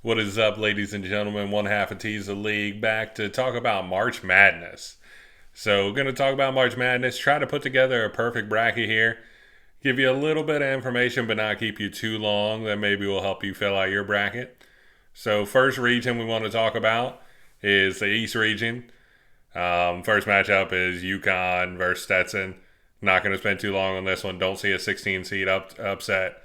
What is up, ladies and gentlemen? One half of Tease the League back to talk about March Madness. So, we're going to talk about March Madness, try to put together a perfect bracket here, give you a little bit of information but not keep you too long. That maybe will help you fill out your bracket. So, first region we want to talk about is the East region. First matchup is UConn versus Stetson. Not going to spend too long on this one. Don't see a 16 seed upset.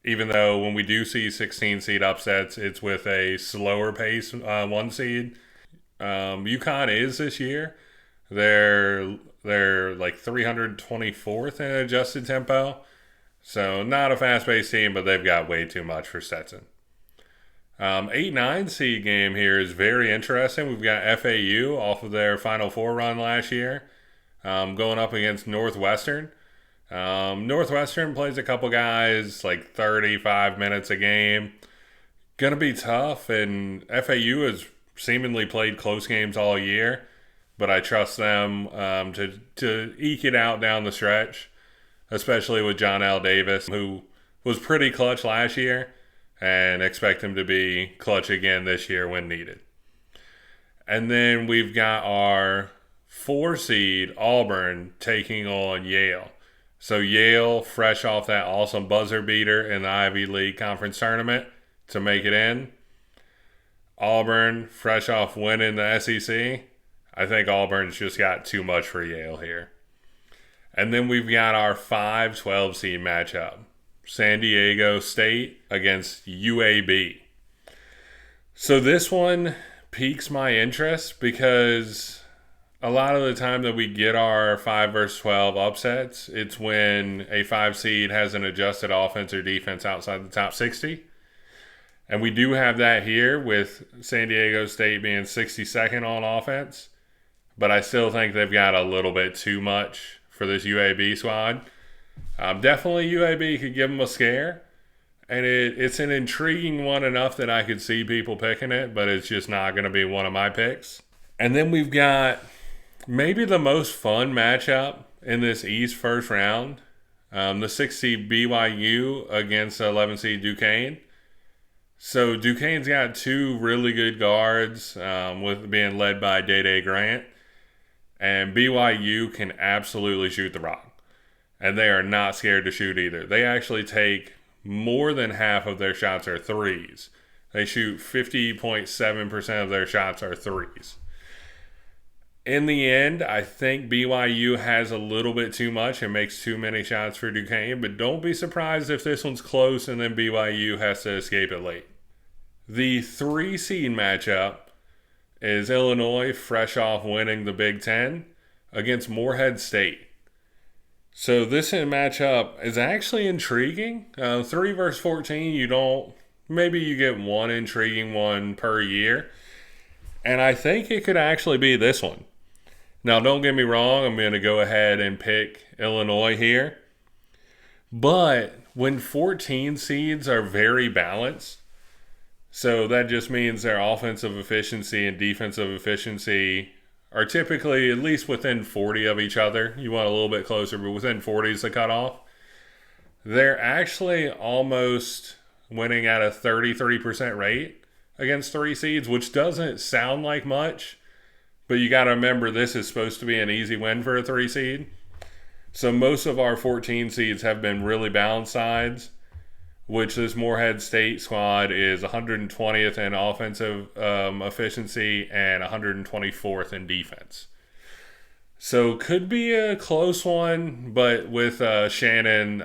Even though when we do see 16 seed upsets, it's with a slower pace 1 seed. UConn is this year. They're like 324th in adjusted tempo. So not a fast-paced team, but they've got way too much for Stetson. 8-9 seed game here is very interesting. We've got FAU off of their Final Four run last year going up against Northwestern. Northwestern plays a couple guys like 35 minutes a game. Gonna be tough, and FAU has seemingly played close games all year, but I trust them to eke it out down the stretch, especially with John L. Davis, who was pretty clutch last year, and expect him to be clutch again this year when needed. And then we've got our 4 seed Auburn taking on Yale. So Yale, fresh off that awesome buzzer beater in the Ivy League Conference Tournament to make it in. Auburn, fresh off winning the SEC. I think Auburn's just got too much for Yale here. And then we've got our 5-12 seed matchup. San Diego State against UAB. So this one piques my interest because a lot of the time that we get our 5 versus 12 upsets, it's when a 5 seed has an adjusted offense or defense outside the top 60. And we do have that here with San Diego State being 62nd on offense. But I still think they've got a little bit too much for this UAB squad. Definitely UAB could give them a scare. And it's an intriguing one enough that I could see people picking it, but it's just not going to be one of my picks. And then we've got maybe the most fun matchup in this East first round, the 6 seed BYU against the 11 seed Duquesne. So Duquesne's got 2 really good guards, with being led by Day Grant, and BYU can absolutely shoot the rock, and they are not scared to shoot either. They actually take more than half of their shots are threes. They shoot 50.7% of their shots are threes. In the end, I think BYU has a little bit too much and makes too many shots for Duquesne, but don't be surprised if this one's close and then BYU has to escape it late. The 3 seed matchup is Illinois, fresh off winning the Big Ten, against Morehead State. So this matchup is actually intriguing. 3 versus 14, maybe you get one intriguing one per year. And I think it could actually be this one. Now, don't get me wrong, I'm going to go ahead and pick Illinois here. But when 14 seeds are very balanced, so that just means their offensive efficiency and defensive efficiency are typically at least within 40 of each other. You want a little bit closer, but within 40 is the cutoff. They're actually almost winning at a 33% rate against 3 seeds, which doesn't sound like much. But you got to remember, this is supposed to be an easy win for a 3 seed. So most of our 14 seeds have been really balanced sides, which this Morehead State squad is 120th in offensive efficiency and 124th in defense. So could be a close one, but with Shannon,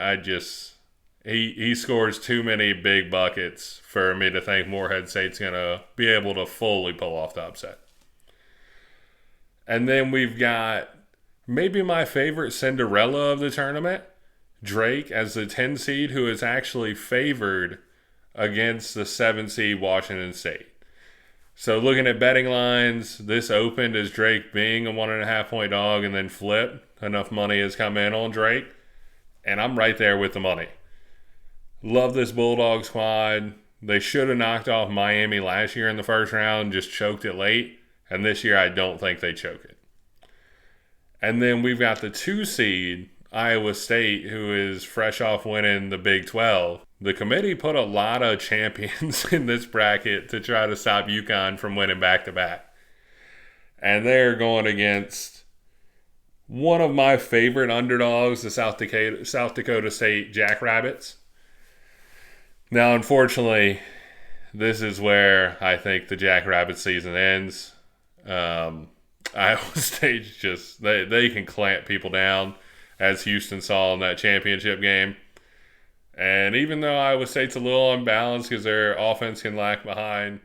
he scores too many big buckets for me to think Morehead State's going to be able to fully pull off the upset. And then we've got maybe my favorite Cinderella of the tournament, Drake, as the 10 seed, who is actually favored against the 7 seed Washington State. So looking at betting lines, this opened as Drake being a 1.5 point dog and then flipped. Enough money has come in on Drake, and I'm right there with the money. Love this Bulldog squad. They should have knocked off Miami last year in the first round, just choked it late. And this year, I don't think they choke it. And then we've got the 2 seed Iowa State, who is fresh off winning the Big 12. The committee put a lot of champions in this bracket to try to stop UConn from winning back-to-back. And they're going against one of my favorite underdogs, the South Dakota State Jackrabbits. Now, unfortunately, this is where I think the Jackrabbit season ends. Iowa State's just, they can clamp people down, as Houston saw in that championship game. And even though Iowa State's a little unbalanced because their offense can lag behind,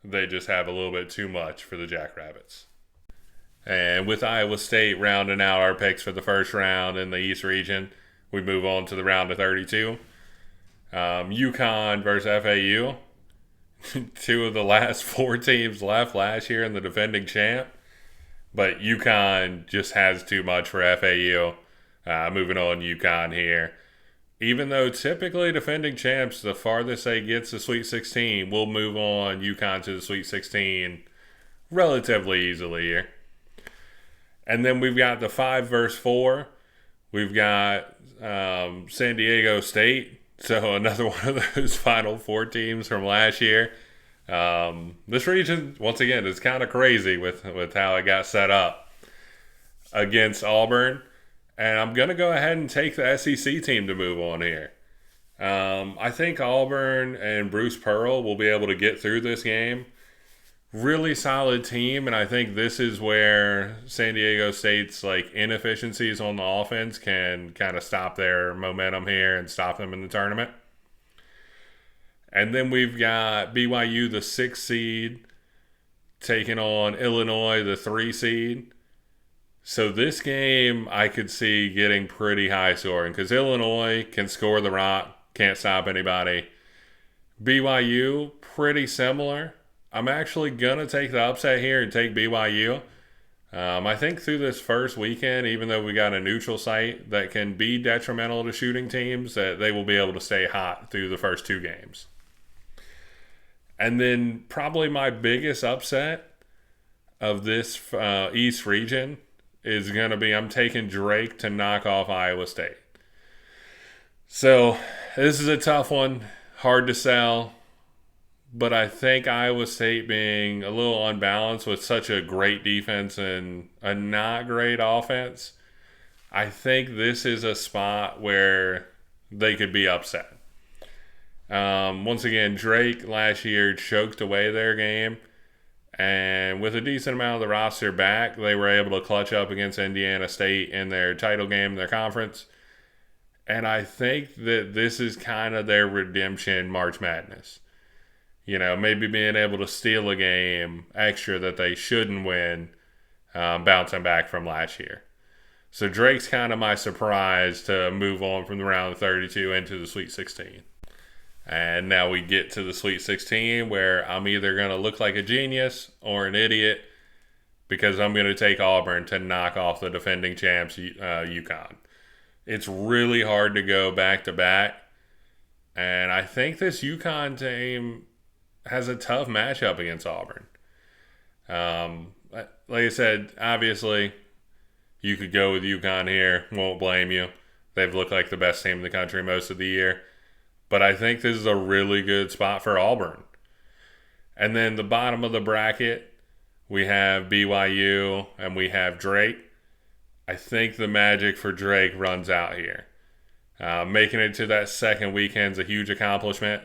they just have a little bit too much for the Jackrabbits. And with Iowa State rounding out our picks for the first round in the East region, we move on to the round of 32. UConn versus FAU. Two of the last four teams left last year in the defending champ. But UConn just has too much for FAU. Moving on UConn here. Even though typically defending champs, the farthest they get to Sweet 16, will move on UConn to the Sweet 16 relatively easily here. And then we've got the 5 versus 4. We've got San Diego State. So another one of those Final Four teams from last year. This region, once again, is kind of crazy with how it got set up against Auburn. And I'm going to go ahead and take the SEC team to move on here. I think Auburn and Bruce Pearl will be able to get through this game. Really solid team, and I think this is where San Diego State's inefficiencies on the offense can kind of stop their momentum here and stop them in the tournament. And then we've got BYU, the 6 seed, taking on Illinois, the 3 seed. So this game I could see getting pretty high scoring because Illinois can score the rock, can't stop anybody. BYU, pretty similar. I'm actually going to take the upset here and take BYU. I think through this first weekend, even though we got a neutral site that can be detrimental to shooting teams, that they will be able to stay hot through the first 2 games. And then probably my biggest upset of this East region is going to be I'm taking Drake to knock off Iowa State. So this is a tough one, hard to sell, but I think Iowa State being a little unbalanced with such a great defense and a not great offense, I think this is a spot where they could be upset. Once again, Drake last year choked away their game. And with a decent amount of the roster back, they were able to clutch up against Indiana State in their title game in their conference. And I think that this is kind of their redemption March Madness. You know, maybe being able to steal a game extra that they shouldn't win, bouncing back from last year. So Drake's kind of my surprise to move on from the round of 32 into the Sweet 16. And now we get to the Sweet 16 where I'm either going to look like a genius or an idiot because I'm going to take Auburn to knock off the defending champs, UConn. It's really hard to go back-to-back. And I think this UConn team has a tough matchup against Auburn. Like I said, obviously, you could go with UConn here. Won't blame you. They've looked like the best team in the country most of the year. But I think this is a really good spot for Auburn. And then the bottom of the bracket, we have BYU and we have Drake. I think the magic for Drake runs out here. Making it to that second weekend is a huge accomplishment.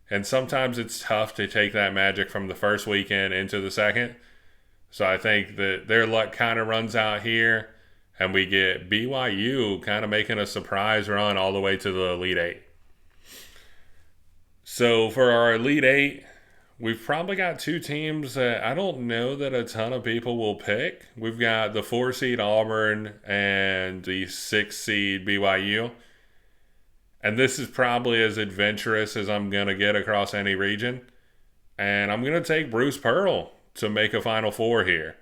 And sometimes it's tough to take that magic from the first weekend into the second. So I think that their luck kind of runs out here. And we get BYU kind of making a surprise run all the way to the Elite Eight. So for our Elite Eight, we've probably got 2 teams that I don't know that a ton of people will pick. We've got the 4 seed Auburn and the 6 seed BYU. And this is probably as adventurous as I'm going to get across any region. And I'm going to take Bruce Pearl to make a Final Four here.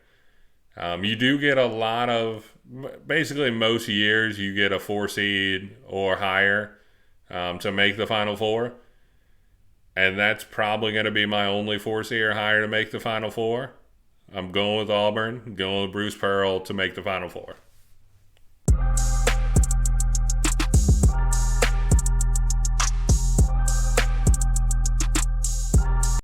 You do get a lot of, basically most years, you get a 4 seed or higher to make the Final Four. And that's probably going to be my only 4 seed or higher to make the Final Four. I'm going with Auburn, going with Bruce Pearl to make the Final Four.